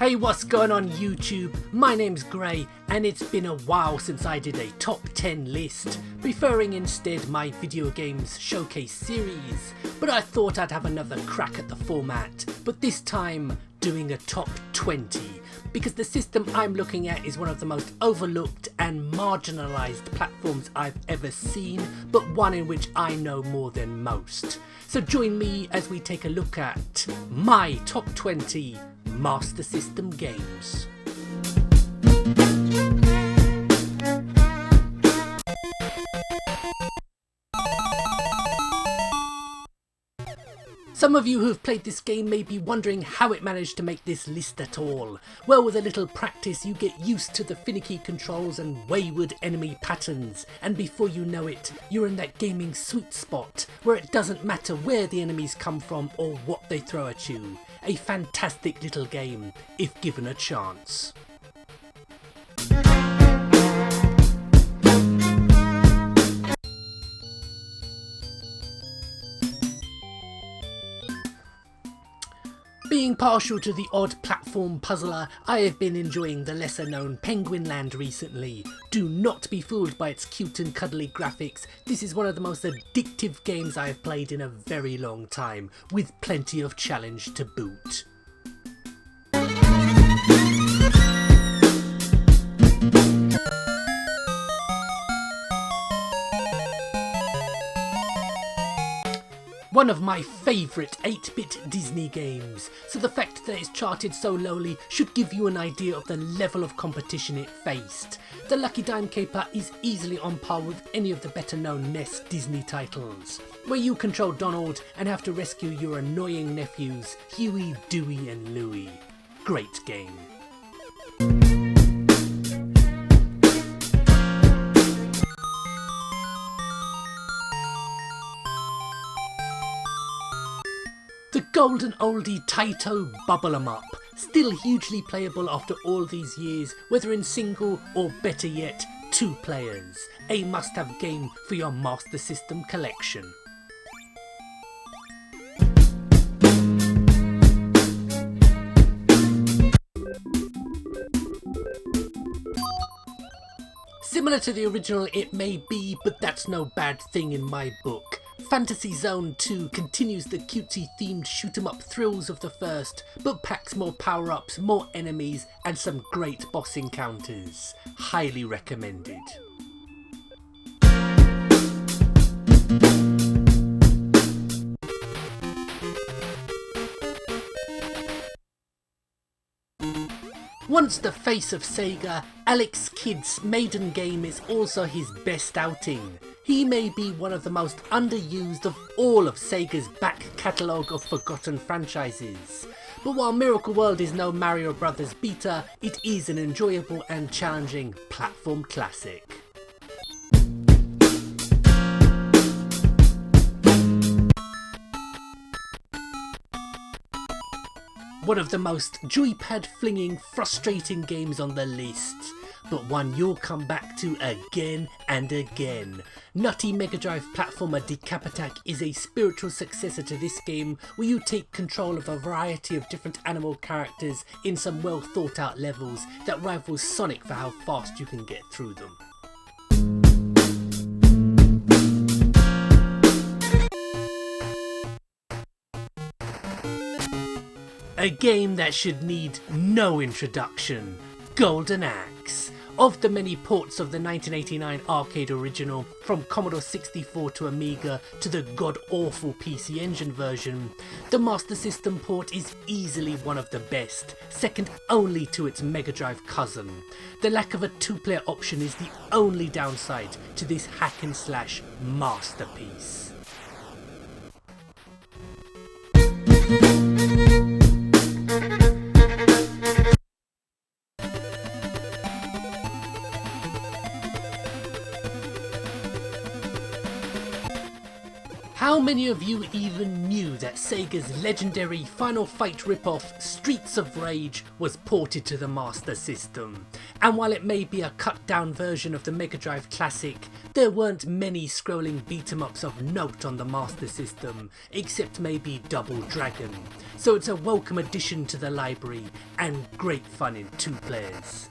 Hey, what's going on YouTube? My name's Gray and it's been a while since I did a top 10 list, preferring instead my video games showcase series, but I thought I'd have another crack at the format, but this time doing a top 20, because the system I'm looking at is one of the most overlooked and marginalised platforms I've ever seen, but one in which I know more than most. So join me as we take a look at my top 20 Master System games. Some of you who've played this game may be wondering how it managed to make this list at all. Well, with a little practice you get used to the finicky controls and wayward enemy patterns, and before you know it, you're in that gaming sweet spot where it doesn't matter where the enemies come from or what they throw at you. A fantastic little game, if given a chance. Being partial to the odd platform puzzler, I have been enjoying the lesser known Penguin Land recently. Do not be fooled by its cute and cuddly graphics. This is one of the most addictive games I have played in a very long time, with plenty of challenge to boot. One of my favourite 8-bit Disney games, so the fact that it's charted so lowly should give you an idea of the level of competition it faced. The Lucky Dime Caper is easily on par with any of the better known NES Disney titles, where you control Donald and have to rescue your annoying nephews, Huey, Dewey and Louie. Great game. The golden oldie Taito Bubble 'em Up, still hugely playable after all these years, whether in single or better yet, 2 players. A must-have game for your Master System collection. Similar to the original it may be, but that's no bad thing in my book. Fantasy Zone 2 continues the cutesy themed shoot 'em up thrills of the first, but packs more power-ups, more enemies and some great boss encounters. Highly recommended. Once the face of Sega, Alex Kidd's maiden game is also his best outing. He may be one of the most underused of all of Sega's back catalogue of forgotten franchises. But while Miracle World is no Mario Brothers beta, it is an enjoyable and challenging platform classic. One of the most joypad flinging, frustrating games on the list, but one you'll come back to again and again. Nutty Mega Drive platformer Decapitac is a spiritual successor to this game, where you take control of a variety of different animal characters in some well thought out levels that rivals Sonic for how fast you can get through them. A game that should need no introduction, Golden Axe. Of the many ports of the 1989 arcade original, from Commodore 64 to Amiga to the god-awful PC Engine version, the Master System port is easily one of the best, second only to its Mega Drive cousin. The lack of a 2-player option is the only downside to this hack and slash masterpiece. How many of you even knew that Sega's legendary Final Fight ripoff Streets of Rage was ported to the Master System? and while it may be a cut down version of the Mega Drive classic, there weren't many scrolling beat 'em ups of note on the Master System, except maybe Double Dragon, so it's a welcome addition to the library and great fun in 2 players.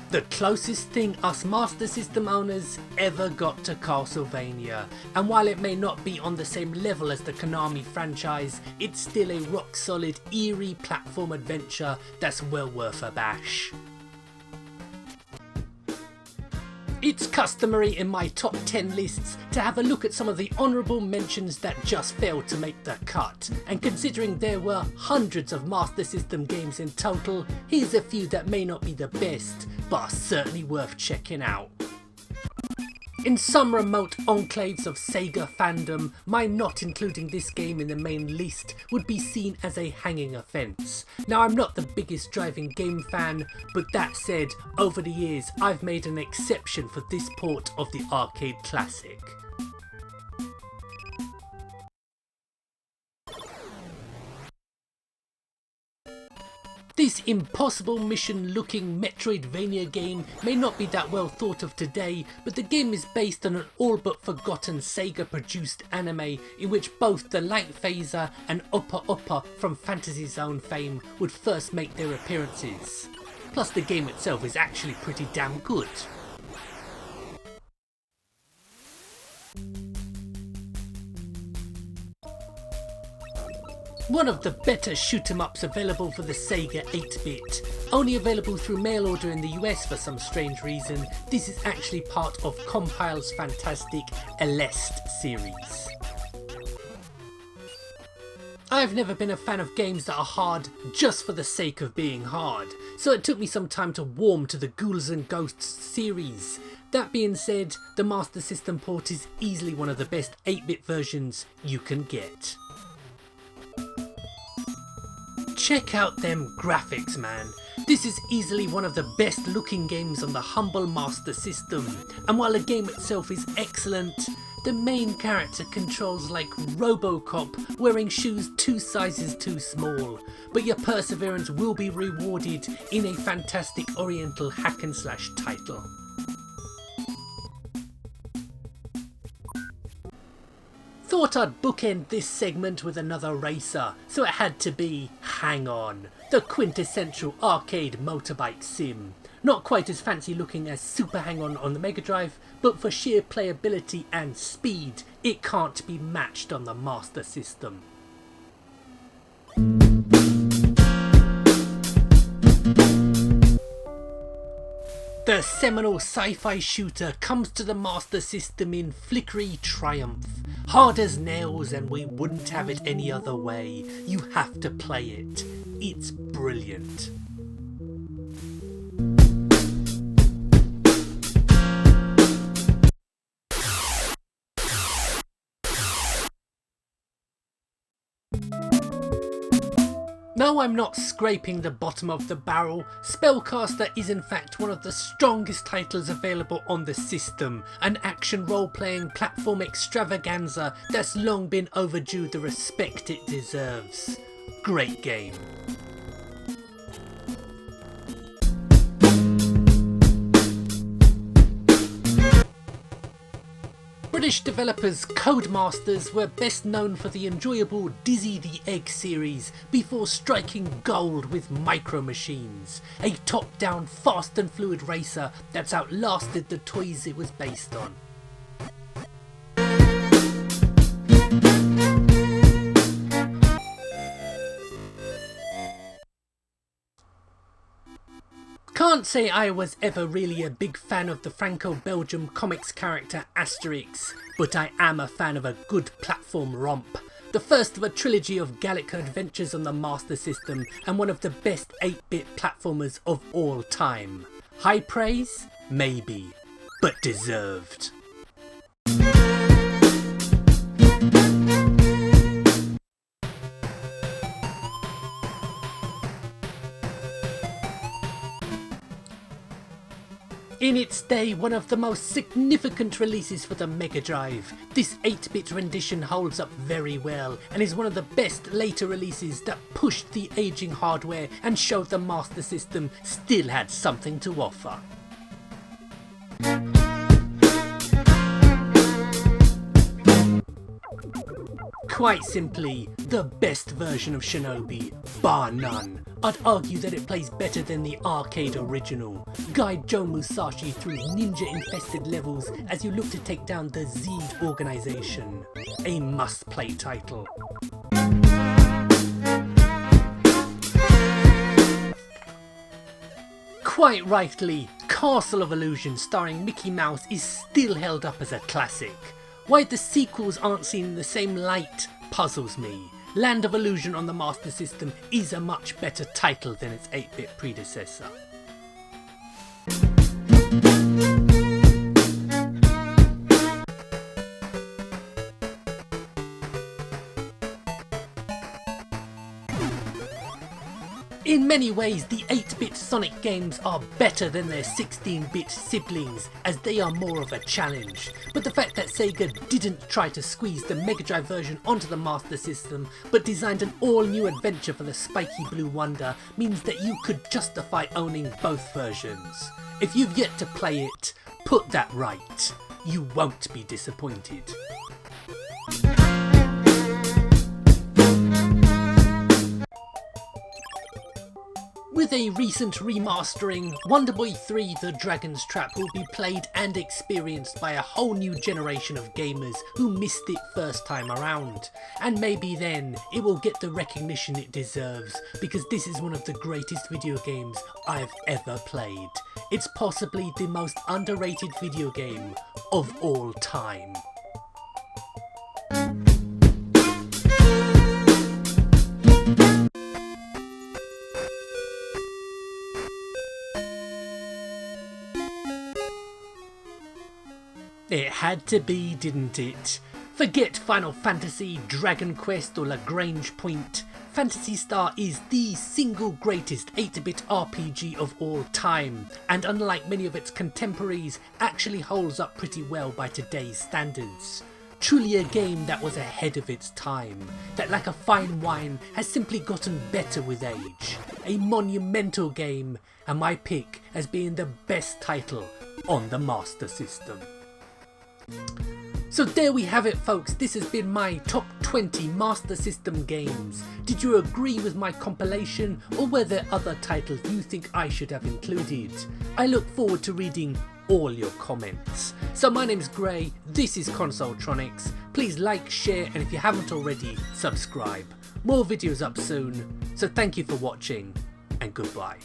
The closest thing us Master System owners ever got to Castlevania, and while it may not be on the same level as the Konami franchise, it's still a rock solid, eerie platform adventure that's well worth a bash. It's customary in my top 10 lists to have a look at some of the honourable mentions that just failed to make the cut, and considering there were hundreds of Master System games in total, here's a few that may not be the best, but are certainly worth checking out. In some remote enclaves of Sega fandom, my not including this game in the main list would be seen as a hanging offence. Now, I'm not the biggest driving game fan, but that said, over the years I've made an exception for this port of the arcade classic. This impossible mission looking Metroidvania game may not be that well thought of today, but the game is based on an all but forgotten Sega produced anime in which both the Light Phaser and Uppa Uppa from Fantasy Zone fame would first make their appearances. Plus the game itself is actually pretty damn good. One of the better shoot 'em ups available for the Sega 8-bit. Only available through mail order in the US for some strange reason, this is actually part of Compile's fantastic Aleste series. I've never been a fan of games that are hard just for the sake of being hard, so it took me some time to warm to the Ghouls and Ghosts series. That being said, the Master System port is easily one of the best 8-bit versions you can get. Check out them graphics, man. This is easily one of the best looking games on the humble Master System, and while the game itself is excellent, the main character controls like Robocop wearing shoes 2 sizes too small, but your perseverance will be rewarded in a fantastic oriental hack and slash title. Thought I'd bookend this segment with another racer, so it had to be Hang On, the quintessential arcade motorbike sim. Not quite as fancy looking as Super Hang On the Mega Drive, but for sheer playability and speed, it can't be matched on the Master System. The seminal sci-fi shooter comes to the Master System in flickery triumph. Hard as nails, and we wouldn't have it any other way. You have to play it. It's brilliant. No, I'm not scraping the bottom of the barrel. Spellcaster is in fact one of the strongest titles available on the system, an action role-playing platform extravaganza that's long been overdue the respect it deserves. Great game. British developers Codemasters were best known for the enjoyable Dizzy the Egg series before striking gold with Micro Machines, a top-down fast and fluid racer that's outlasted the toys it was based on. Can't say I was ever really a big fan of the Franco-Belgium comics character Asterix, but I am a fan of a good platform romp. The first of a trilogy of Gallica adventures on the Master System, and one of the best 8-bit platformers of all time. High praise? Maybe, but deserved. In its day, one of the most significant releases for the Mega Drive, this 8-bit rendition holds up very well and is one of the best later releases that pushed the aging hardware and showed the Master System still had something to offer. Quite simply, the best version of Shinobi, bar none. I'd argue that it plays better than the arcade original. Guide Joe Musashi through ninja-infested levels as you look to take down the Zed organization. A must-play title. Quite rightly, Castle of Illusion starring Mickey Mouse is still held up as a classic. Why the sequels aren't seen in the same light puzzles me. Land of Illusion on the Master System is a much better title than its 8-bit predecessor. In many ways, the 8-bit Sonic games are better than their 16-bit siblings, as they are more of a challenge. But the fact that Sega didn't try to squeeze the Mega Drive version onto the Master System, but designed an all-new adventure for the spiky blue wonder, means that you could justify owning both versions. If you've yet to play it, put that right. You won't be disappointed. With a recent remastering, Wonder Boy 3 The Dragon's Trap will be played and experienced by a whole new generation of gamers who missed it first time around. And maybe then it will get the recognition it deserves, because this is one of the greatest video games I've ever played. It's possibly the most underrated video game of all time. It had to be, didn't it? Forget Final Fantasy, Dragon Quest or Lagrange Point. Phantasy Star is the single greatest 8-bit RPG of all time, and unlike many of its contemporaries, actually holds up pretty well by today's standards. Truly a game that was ahead of its time, that like a fine wine has simply gotten better with age. A monumental game, and my pick as being the best title on the Master System. So there we have it, folks. This has been my top 20 Master System games. Did you agree with my compilation, or were there other titles you think I should have included? I look forward to reading all your comments. So my name's Gray, this is Consoletronics. Please like, share, and if you haven't already, subscribe. More videos up soon. So thank you for watching, and goodbye.